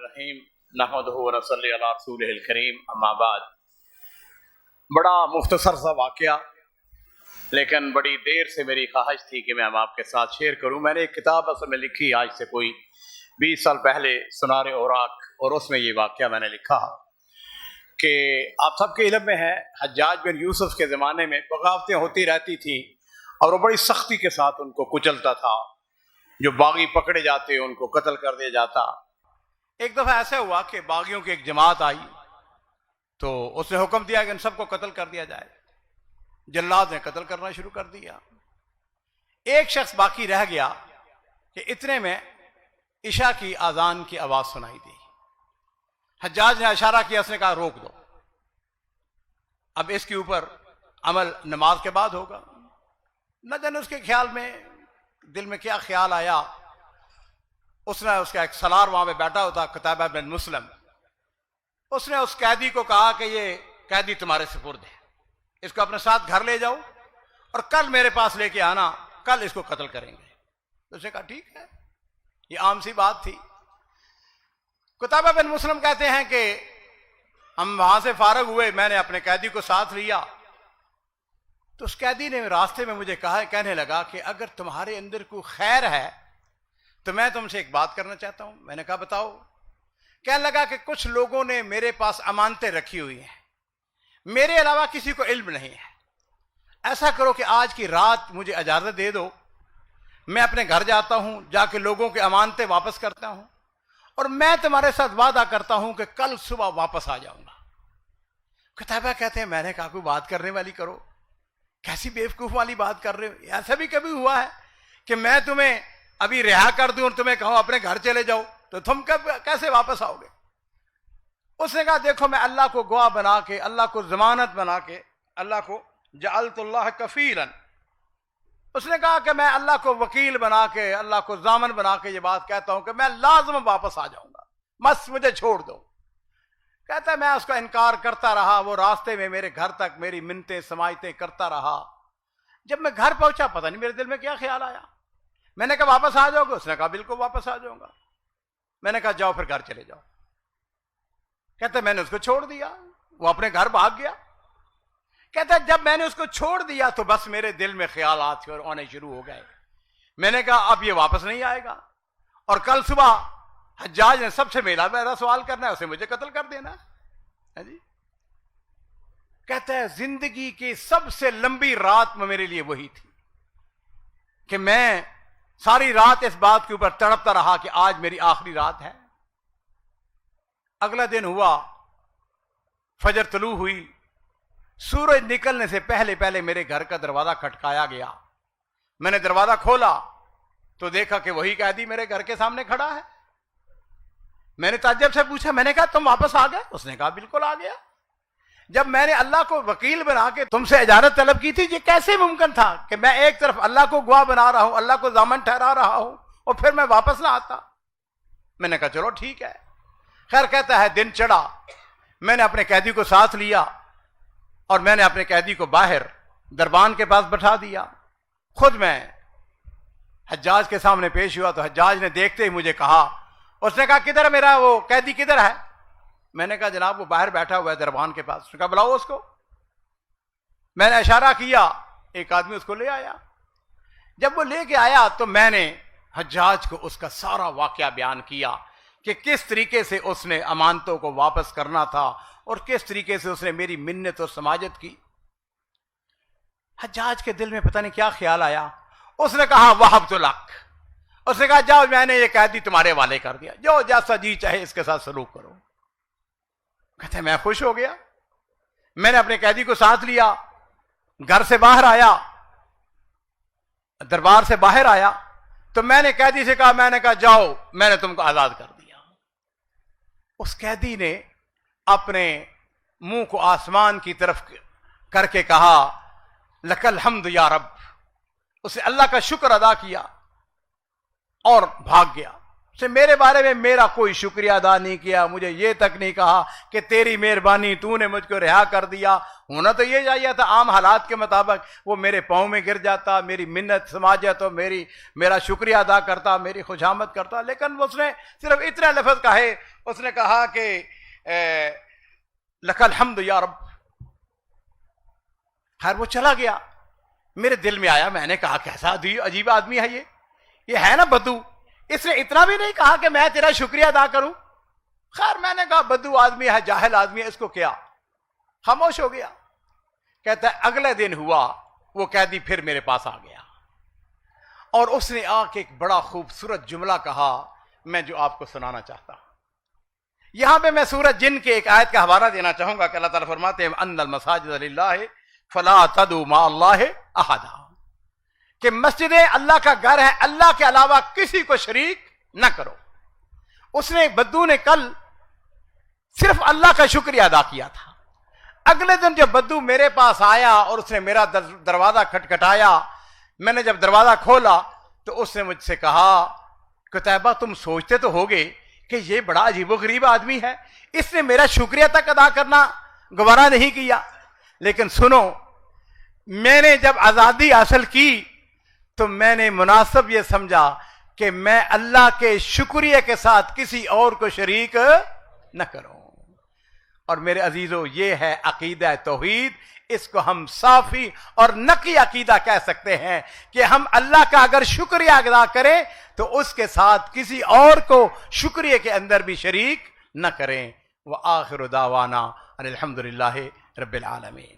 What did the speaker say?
الرحیم نحمدہ و نصلی علی رسولہ الکریم اما بعد۔ بڑا مختصر سا واقعہ، لیکن بڑی دیر سے میری خواہش تھی کہ میں آپ کے ساتھ شیئر کروں۔ میں نے ایک کتاب اصل میں لکھی آج سے کوئی 20 سال پہلے، سنار اوراق، اور اس میں یہ واقعہ میں نے لکھا کہ آپ سب کے علم میں ہے حجاج بن یوسف کے زمانے میں بغاوتیں ہوتی رہتی تھیں اور وہ بڑی سختی کے ساتھ ان کو کچلتا تھا۔ جو باغی پکڑے جاتے ان کو قتل کر دیا جاتا۔ ایک دفعہ ایسا ہوا کہ باغیوں کی ایک جماعت آئی تو اس نے حکم دیا کہ ان سب کو قتل کر دیا جائے۔ جلاد نے قتل کرنا شروع کر دیا۔ ایک شخص باقی رہ گیا کہ اتنے میں عشاء کی اذان کی آواز سنائی دی۔ حجاج نے اشارہ کیا، اس نے کہا روک دو، اب اس کے اوپر عمل نماز کے بعد ہوگا۔ نہ جانے اس کے خیال میں، دل میں کیا خیال آیا، اس نے اس کا ایک سالار وہاں پہ بیٹھا ہوتا قتیبہ بن مسلم، اس نے اس قیدی کو کہا کہ یہ قیدی تمہارے سپرد ہے، اس کو اپنے ساتھ گھر لے جاؤ اور کل میرے پاس لے کے آنا، کل اس کو قتل کریں گے۔ تو اس نے کہا ٹھیک ہے، یہ عام سی بات تھی۔ قتیبہ بن مسلم کہتے ہیں کہ ہم وہاں سے فارغ ہوئے، میں نے اپنے قیدی کو ساتھ لیا تو اس قیدی نے راستے میں مجھے کہنے لگا کہ اگر تمہارے اندر کوئی خیر ہے تو میں تم سے ایک بات کرنا چاہتا ہوں۔ میں نے کہا بتاؤ۔ کہنے لگا کہ کچھ لوگوں نے میرے پاس امانتیں رکھی ہوئی ہیں، میرے علاوہ کسی کو علم نہیں ہے، ایسا کرو کہ آج کی رات مجھے اجازت دے دو، میں اپنے گھر جاتا ہوں، جا کے لوگوں کے امانتیں واپس کرتا ہوں اور میں تمہارے ساتھ وعدہ کرتا ہوں کہ کل صبح واپس آ جاؤں گا۔ قتیبہ کہتے ہیں میں نے کہا کوئی بات کرنے والی کرو، کیسی بیوقوف والی بات کر رہے ہو؟ ایسا بھی کبھی ہوا ہے کہ میں تمہیں ابھی رہا کر دوں اور تمہیں کہوں اپنے گھر چلے جاؤ تو تم کیسے واپس آؤ گے؟ اس نے کہا دیکھو میں اللہ کو گواہ بنا کے، اللہ کو ضمانت بنا کے، اللہ کو جعلت اللہ کفیلا، اس نے کہا کہ میں اللہ کو وکیل بنا کے، اللہ کو ضامن بنا کے یہ بات کہتا ہوں کہ میں لازم واپس آ جاؤں گا، بس مجھے چھوڑ دو۔ کہتا ہے میں اس کا انکار کرتا رہا، وہ راستے میں میرے گھر تک میری منتیں سماعتیں کرتا رہا۔ جب میں گھر پہنچا پتہ نہیں میرے دل میں کیا خیال آیا، میں نے کہا واپس آ جاؤ گے؟ اس نے کہا بالکل واپس آ جاؤں گا۔ میں نے کہا جاؤ پھر گھر چلے جاؤ۔ کہتا ہے میں نے اس کو چھوڑ دیا، وہ اپنے گھر بھاگ گیا۔ کہتا ہے جب میں نے اس کو چھوڑ دیا تو بس میرے دل میں خیالات آنے شروع ہو گئے۔ میں نے کہا اب یہ واپس نہیں آئے گا اور کل صبح حجاج نے سب سے میرا سوال کرنا ہے، اسے مجھے قتل کر دینا ہے جی۔ کہتا ہے زندگی کی سب سے لمبی رات میں میرے لیے وہی تھی کہ میں ساری رات اس بات کے اوپر تڑپتا رہا کہ آج میری آخری رات ہے۔ اگلا دن ہوا، فجر طلوع ہوئی، سورج نکلنے سے پہلے پہلے میرے گھر کا دروازہ کھٹکایا گیا۔ میں نے دروازہ کھولا تو دیکھا کہ وہی قیدی میرے گھر کے سامنے کھڑا ہے۔ میں نے تعجب سے پوچھا، میں نے کہا تم واپس آ گئے؟ اس نے کہا بالکل آ گیا۔ جب میں نے اللہ کو وکیل بنا کے تم سے اجازت طلب کی تھی، یہ کیسے ممکن تھا کہ میں ایک طرف اللہ کو گواہ بنا رہا ہوں، اللہ کو ضامن ٹھہرا رہا ہوں اور پھر میں واپس نہ آتا؟ میں نے کہا چلو ٹھیک ہے۔ خیر کہتا ہے دن چڑھا، میں نے اپنے قیدی کو ساتھ لیا اور میں نے اپنے قیدی کو باہر دربان کے پاس بٹھا دیا۔ خود میں حجاج کے سامنے پیش ہوا تو حجاج نے دیکھتے ہی مجھے کہا، اس نے کہا کدھر ہے میرا وہ قیدی، کدھر ہے؟ میں نے کہا جناب وہ باہر بیٹھا ہوا ہے دربان کے پاس۔ اس نے کہا بلاؤ اس کو۔ میں نے اشارہ کیا، ایک آدمی اس کو لے آیا۔ جب وہ لے کے آیا تو میں نے حجاج کو اس کا سارا واقعہ بیان کیا کہ کس طریقے سے اس نے امانتوں کو واپس کرنا تھا اور کس طریقے سے اس نے میری منت اور سماجت کی۔ حجاج کے دل میں پتہ نہیں کیا خیال آیا، اس نے کہا وہبت لک، اس نے کہا جاؤ میں نے یہ قیدی تمہارے حوالے کر دیا، جو جیسا جی چاہے اس کے ساتھ سلوک کرو۔ کہتے ہیں میں خوش ہو گیا۔ میں نے اپنے قیدی کو ساتھ لیا، گھر سے باہر آیا، دربار سے باہر آیا تو میں نے قیدی سے کہا، میں نے کہا جاؤ میں نے تم کو آزاد کر دیا۔ اس قیدی نے اپنے منہ کو آسمان کی طرف کر کے کہا لک الحمد یا رب، اسے اللہ کا شکر ادا کیا اور بھاگ گیا۔ اس نے میرے بارے میں میرا کوئی شکریہ ادا نہیں کیا، مجھے یہ تک نہیں کہا کہ تیری مہربانی تو نے مجھ کو رہا کر دیا۔ ہونا تو یہ چاہیے تھا عام حالات کے مطابق وہ میرے پاؤں میں گر جاتا، میری منت سماجہ تو میرا شکریہ ادا کرتا، میری خوشامد کرتا، لیکن اس نے صرف اتنا لفظ کہے، اس نے کہا کہ لک الحمد یا رب۔ خیر وہ چلا گیا۔ میرے دل میں آیا، میں نے کہا کیسا عجیب آدمی ہے یہ ہے نا بدو، اس نے اتنا بھی نہیں کہا کہ میں تیرا شکریہ ادا کروں۔ خیر میں نے کہا بدو آدمی ہے، جاہل آدمی ہے، اس کو کیا، خاموش ہو گیا۔ کہتا ہے اگلے دن ہوا، وہ قیدی پھر میرے پاس آ گیا اور اس نے آ کے ایک بڑا خوبصورت جملہ کہا، میں جو آپ کو سنانا چاہتا ہوں۔ یہاں پہ میں سورۃ جن کے ایک آیت کا حوالہ دینا چاہوں گا کہ اللہ تعالیٰ فرماتے ہیں ان المساجد للہ فلا تدعوا مع اللہ احدا، کہ مسجدیں اللہ کا گھر ہے، اللہ کے علاوہ کسی کو شریک نہ کرو۔ اس نے بدو نے کل صرف اللہ کا شکریہ ادا کیا تھا۔ اگلے دن جب بدو میرے پاس آیا اور اس نے میرا دروازہ کھٹکھٹایا، میں نے جب دروازہ کھولا تو اس نے مجھ سے کہا قتیبہ تم سوچتے تو ہوگے کہ یہ بڑا عجیب و غریب آدمی ہے، اس نے میرا شکریہ تک ادا کرنا گوارا نہیں کیا۔ لیکن سنو، میں نے جب آزادی حاصل کی تو میں نے مناسب یہ سمجھا کہ میں اللہ کے شکریہ کے ساتھ کسی اور کو شریک نہ کروں۔ اور میرے عزیزو، یہ ہے عقیدہ توحید، اس کو ہم صافی اور نقی عقیدہ کہہ سکتے ہیں کہ ہم اللہ کا اگر شکریہ ادا کریں تو اس کے ساتھ کسی اور کو شکریہ کے اندر بھی شریک نہ کریں۔ وآخر دعوانا ان الحمد للہ رب العالمین۔